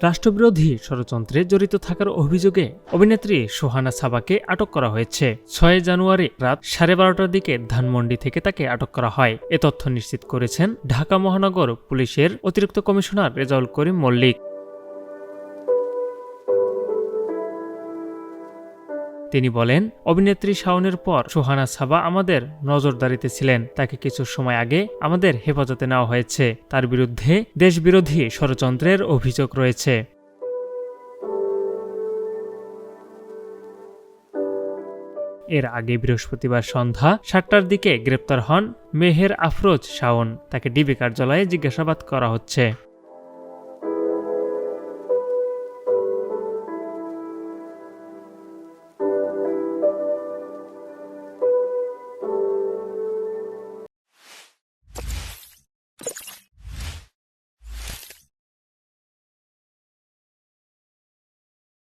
রাষ্ট্রবিরোধী ষড়যন্ত্রে জড়িত থাকার অভিযোগে অভিনেত্রী সোহানা সাবাকে আটক করা হয়েছে। ৬ জানুয়ারি রাত 12:30টার দিকে ধানমন্ডি থেকে তাকে আটক করা হয়। এ তথ্য নিশ্চিত করেছেন ঢাকা মহানগর পুলিশের অতিরিক্ত কমিশনার রেজাউল করিম মল্লিক। তিনি বলেন, অভিনেত্রী শাওনের পর সোহানা সাবা আমাদের নজরদারিতে ছিলেন। তাকে কিছু সময় আগে আমাদের হেফাজতে নেওয়া হয়েছে। তার বিরুদ্ধে দেশবিরোধী ষড়যন্ত্রের অভিযোগ রয়েছে। এর আগে বৃহস্পতিবার সন্ধ্যা 7টার দিকে গ্রেপ্তার হন মেহের আফরোজ শাওন। তাকে ডিবি কার্যালয়ে জিজ্ঞাসাবাদ করা হচ্ছে।